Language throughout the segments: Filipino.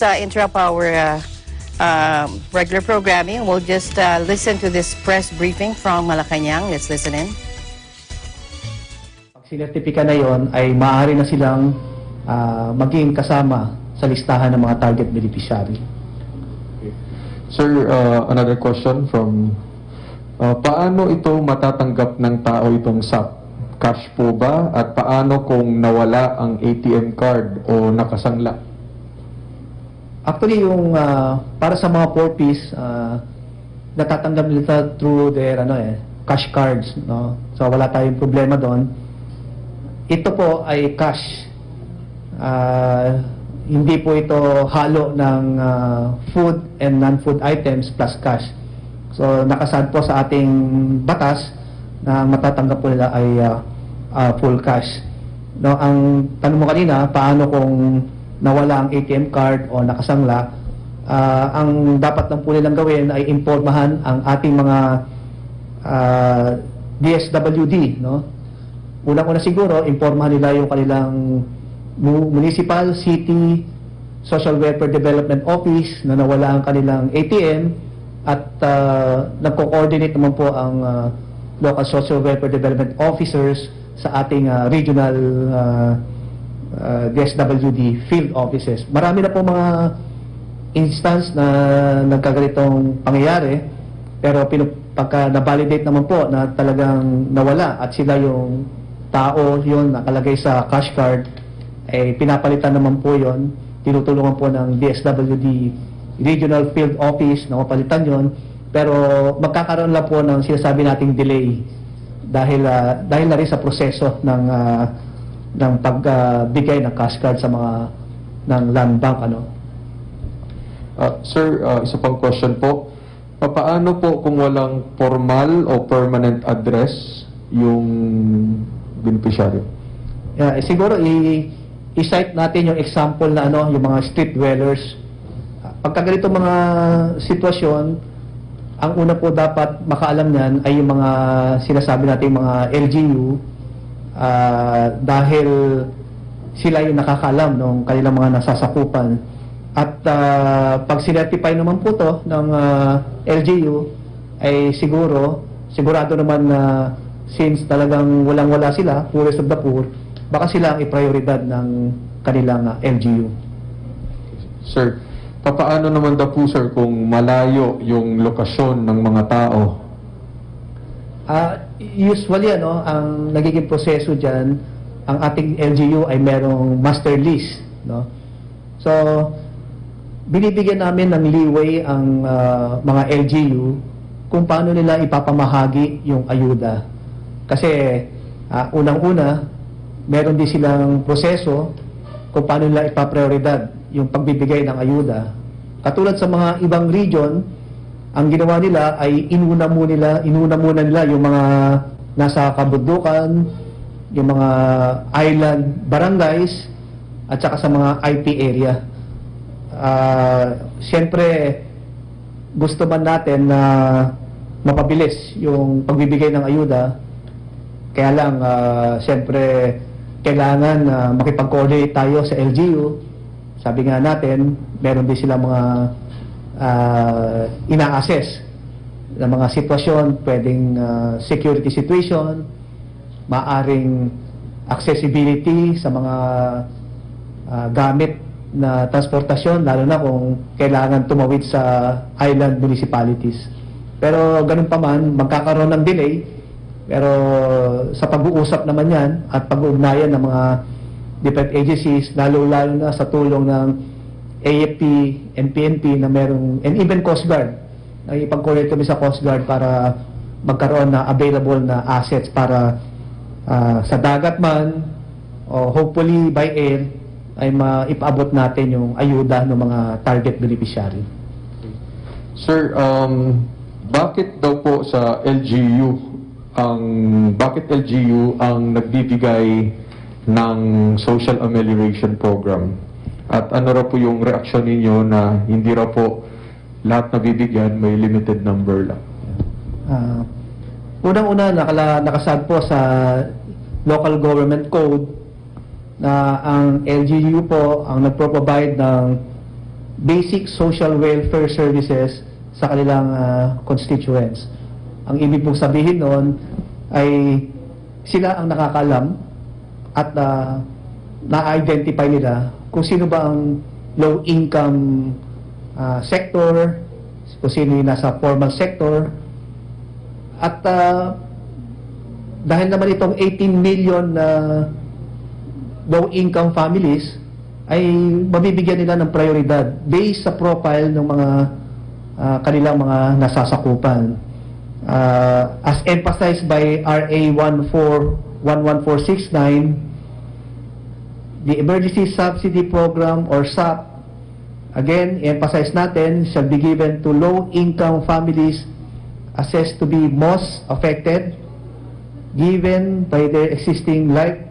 Interrupt our regular programming. We'll just listen to this press briefing from Malacanang. Let's listen in. Pag sinertipika na yon ay maaari na silang maging kasama sa listahan ng mga target beneficiary. Sir, another question from, paano ito matatanggap ng tao itong SAP? Cash po ba? At paano kung nawala ang ATM card o nakasangla? Actually, yung para sa mga 4Ps, natatanggap nila through their cash cards, no? So wala tayong problema doon. Ito po ay cash. Hindi po ito halo ng food and non-food items plus cash. So nakasad po sa ating batas na matatanggap po nila ay full cash. No, ang tanong mo kanina, paano kung nawala ang ATM card o nakasangla, ang dapat lang po nilang gawin ay impormahan ang ating mga DSWD, no? Unang-una siguro, impormahan nila yung kanilang municipal, city, social welfare development office na nawala ang kanilang ATM at nagko-coordinate naman po ang local social welfare development officers sa ating regional DSWD field offices. Marami na po mga instance na nagkaganitong pangyayari, pero pagka na-validate naman po na talagang nawala at sila yung tao yun nakalagay sa cash card, eh pinapalitan naman po yun, tinutulungan po ng DSWD regional field office na mapalitan yun, pero magkakaroon lang po ng sinasabi nating delay dahil na rin sa proseso ng pagbigay ng cash card sa mga ng land bank, Sir, isa pang question po. Paano po kung walang formal o permanent address yung beneficiary? Siguro i-cite natin yung example na yung mga street dwellers. Pagka ganito mga sitwasyon, ang una po dapat makaalam niyan ay yung mga sinasabi natin mga LGU, dahil sila yung nakakaalam ng kanilang mga nasasakupan. At pag sinertify naman po to ng LGU, ay sigurado naman na since talagang walang-wala sila, poorest of the poor, baka sila ang iprioridad ng kanilang LGU. Sir, paano naman daw po sir kung malayo yung lokasyon ng mga tao? Usually, ang nagiging proseso dyan, ang ating LGU ay merong master lease, no? So, binibigyan namin ng leeway ang mga LGU kung paano nila ipapamahagi yung ayuda. Kasi, unang-una, meron din silang proseso kung paano nila ipaprioridad yung pagbibigay ng ayuda. Katulad sa mga ibang region, ang ginawa nila ay inuna muna nila yung mga nasa kabundukan, yung mga island barangays, at saka sa mga IP area. Siyempre, gusto man natin na mapabilis yung pagbibigay ng ayuda, kaya lang, siyempre, kailangan makipag-coordinate tayo sa LGU. Sabi nga natin, meron din sila mga ina-assess na mga sitwasyon, pwedeng security situation, maaring accessibility sa mga gamit na transportasyon, lalo na kung kailangan tumawid sa island municipalities. Pero ganun pa man, magkakaroon ng delay, pero sa pag-uusap naman yan at pag-uugnayan ng mga different agencies, lalo-lalo na sa tulong ng AFP and PNP na merong, and even Coast Guard. Ipag-coordinate kami sa Coast Guard para magkaroon na available na assets para sa dagat man o hopefully by air ay maipaabot natin yung ayuda ng mga target beneficiary. Sir, bakit daw po sa bakit LGU ang nagbibigay ng social amelioration program? At ano raw po yung reaksyon ninyo na hindi raw po lahat na bibigyan, may limited number lang? Unang-una, nakasad po sa local government code na ang LGU po ang nagpro-provide ng basic social welfare services sa kanilang constituents. Ang ibig pong sabihin noon ay sila ang nakakaalam at na-identify nila kung sino ba ang low-income sector, kung sino yung nasa formal sector. At dahil naman itong 18 million na low-income families, ay mabibigyan nila ng prioridad based sa profile ng mga kanilang mga nasasakupan. As emphasized by RA 11469, the Emergency Subsidy Program or SAP, again, emphasize natin, shall be given to low-income families assessed to be most affected given by their existing life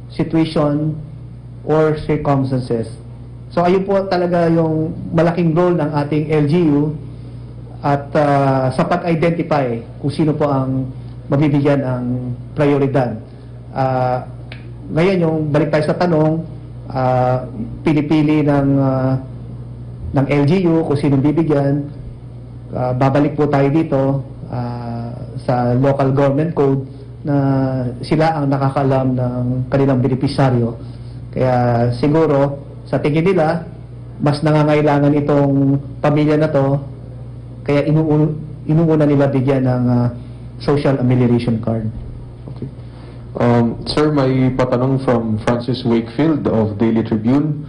situation or circumstances. So ayun po talaga yung malaking role ng ating LGU at sa pag-identify kung sino po ang mabibigyan ng prioridad. Ngayon, yung balik tayo sa tanong, pinipili ng LGU kung sino bibigyan. Babalik po tayo dito sa local government code na sila ang nakakaalam ng kanilang benepisaryo. Kaya siguro, sa tingin nila, mas nangangailangan itong pamilya na to, kaya inuuna nila bigyan ng social amelioration card. Okay. Sir, may patanong from Francis Wakefield of Daily Tribune.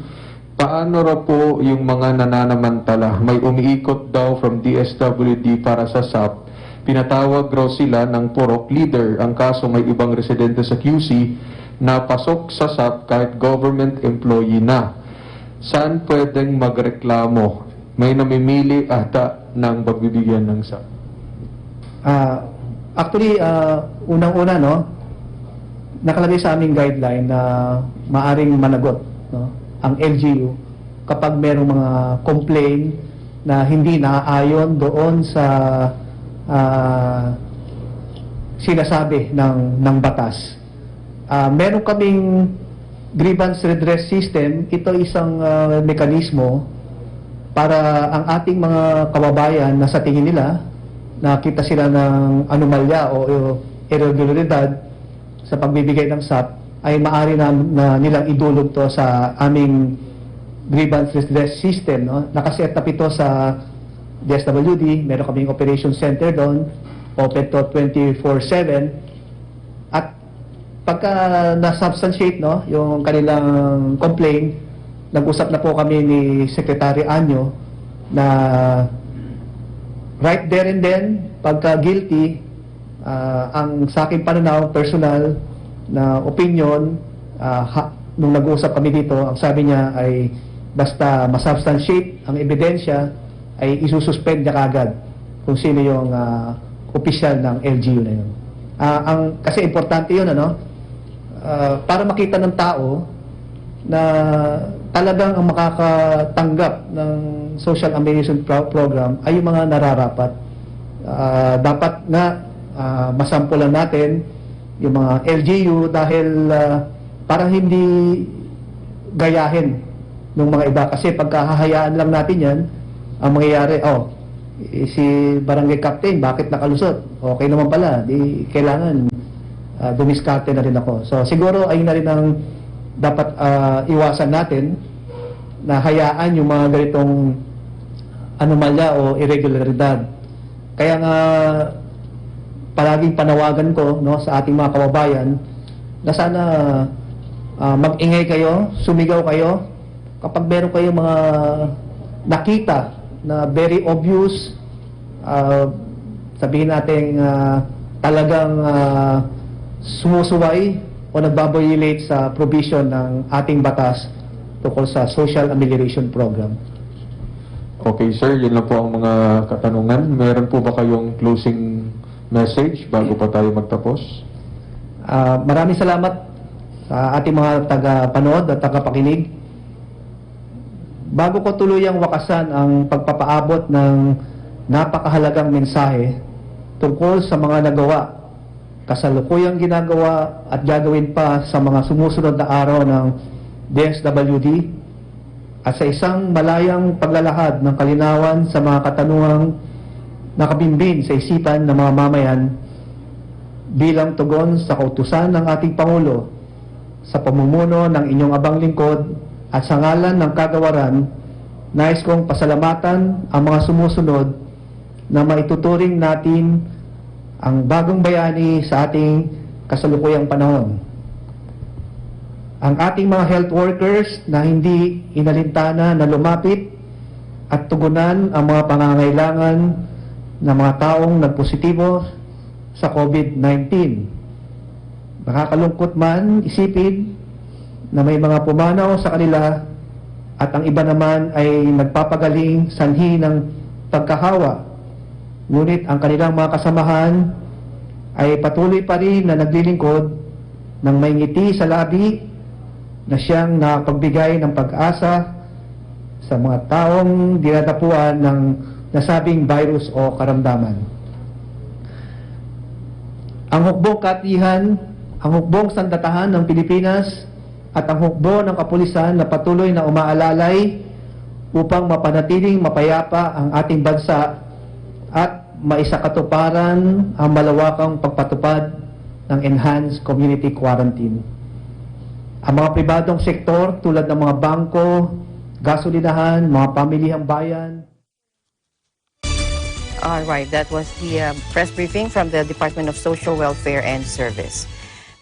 Paano raw po yung mga nananamantala? May umiikot daw from DSWD para sa SAP. Pinatawag raw sila ng purok leader. Ang kaso may ibang residente sa QC na pasok sa SAP kahit government employee na. Saan pwedeng magreklamo? May namimili ata ng pagbibigyan ng SAP. Actually, unang-una, no, nakalagay sa aming guideline na maaring managot, no, ang LGU kapag merong mga complaint na hindi naaayon doon sa sinasabi ng batas. Meron kaming grievance redress system. Ito isang mekanismo para ang ating mga kababayan na sa tingin nila nakita sila ng anomalya o irregularidad sa pagbibigay ng SAP ay maaari na nilang idulog to sa aming grievance redress system. No? Nakaset up ito sa DSWD, meron kaming operation center doon, open to 24/7. At pagka na-substantiate, no, yung kanilang complaint, nag-usap na po kami ni Secretary Anyo na right there and then, pagka guilty, ang sa aking pananaw, personal na opinion, nung nag-uusap kami dito, ang sabi niya ay basta masubstantiate ang ebidensya, ay isususpend niya kagad kung sino yung opisyal ng LGU na yun. Kasi importante yun, ano? Para makita ng tao na talagang ang makakatanggap ng social amelioration program ay yung mga nararapat. Dapat nga masampulan natin yung mga LGU dahil parang hindi gayahin ng mga iba. Kasi pagkahahayaan lang natin yan, ang mangyayari, si barangay captain, bakit nakalusot? Okay naman pala, di kailangan dumiskarte na rin ako. So siguro ay na rin ang dapat iwasan natin na hayaan yung mga ganitong anomalya o irregularidad. Kaya nga palaging panawagan ko, no, sa ating mga kababayan na sana mag-ingay kayo, sumigaw kayo kapag meron kayong mga nakita na very obvious, sabihin natin talagang sumusuway o nagbaboyulate sa provision ng ating batas tungkol sa Social Amelioration Program. Okay, sir, yun lang po ang mga katanungan. Meron po ba kayong closing message bago pa tayo magtapos? Maraming salamat sa ating mga taga-panood at taga-pakinig. Bago ko tuluyang wakasan ang pagpapaabot ng napakahalagang mensahe tungkol sa mga nagawa, kasalukuyang ginagawa at gagawin pa sa mga sumusunod na araw ng DSWD, at sa isang malayang paglalahad ng kalinawan sa mga katanungang nakabimbin sa isipan ng mga mamayan bilang tugon sa kautusan ng ating Pangulo sa pamumuno ng inyong abang lingkod at sa ngalan ng kagawaran, nais kong pasalamatan ang mga sumusunod na maituturing natin ang bagong bayani sa ating kasalukuyang panahon. Ang ating mga health workers na hindi inalintana na lumapit at tugunan ang mga pangangailangan ng mga taong nagpositibo sa COVID-19. Nakakalungkot man isipin na may mga pumanaw sa kanila at ang iba naman ay nagpapagaling sanhi ng pagkahawa. Ngunit ang kanilang mga kasamahan ay patuloy pa rin na naglilingkod ng may ngiti sa labi na siyang nakapagbigay ng pag-asa sa mga taong dinadapuan ng nasabing virus o karamdaman. Ang hukbong katihan, ang hukbong sandatahan ng Pilipinas at ang hukbo ng kapulisan na patuloy na umaalalay upang mapanatiling mapayapa ang ating bansa at maisakatuparan ang malawakang pagpatupad ng enhanced community quarantine. Ang mga pribadong sektor tulad ng mga bangko, gasolinahan, mga pamilihang bayan. All right, that was the press briefing from the Department of Social Welfare and Service.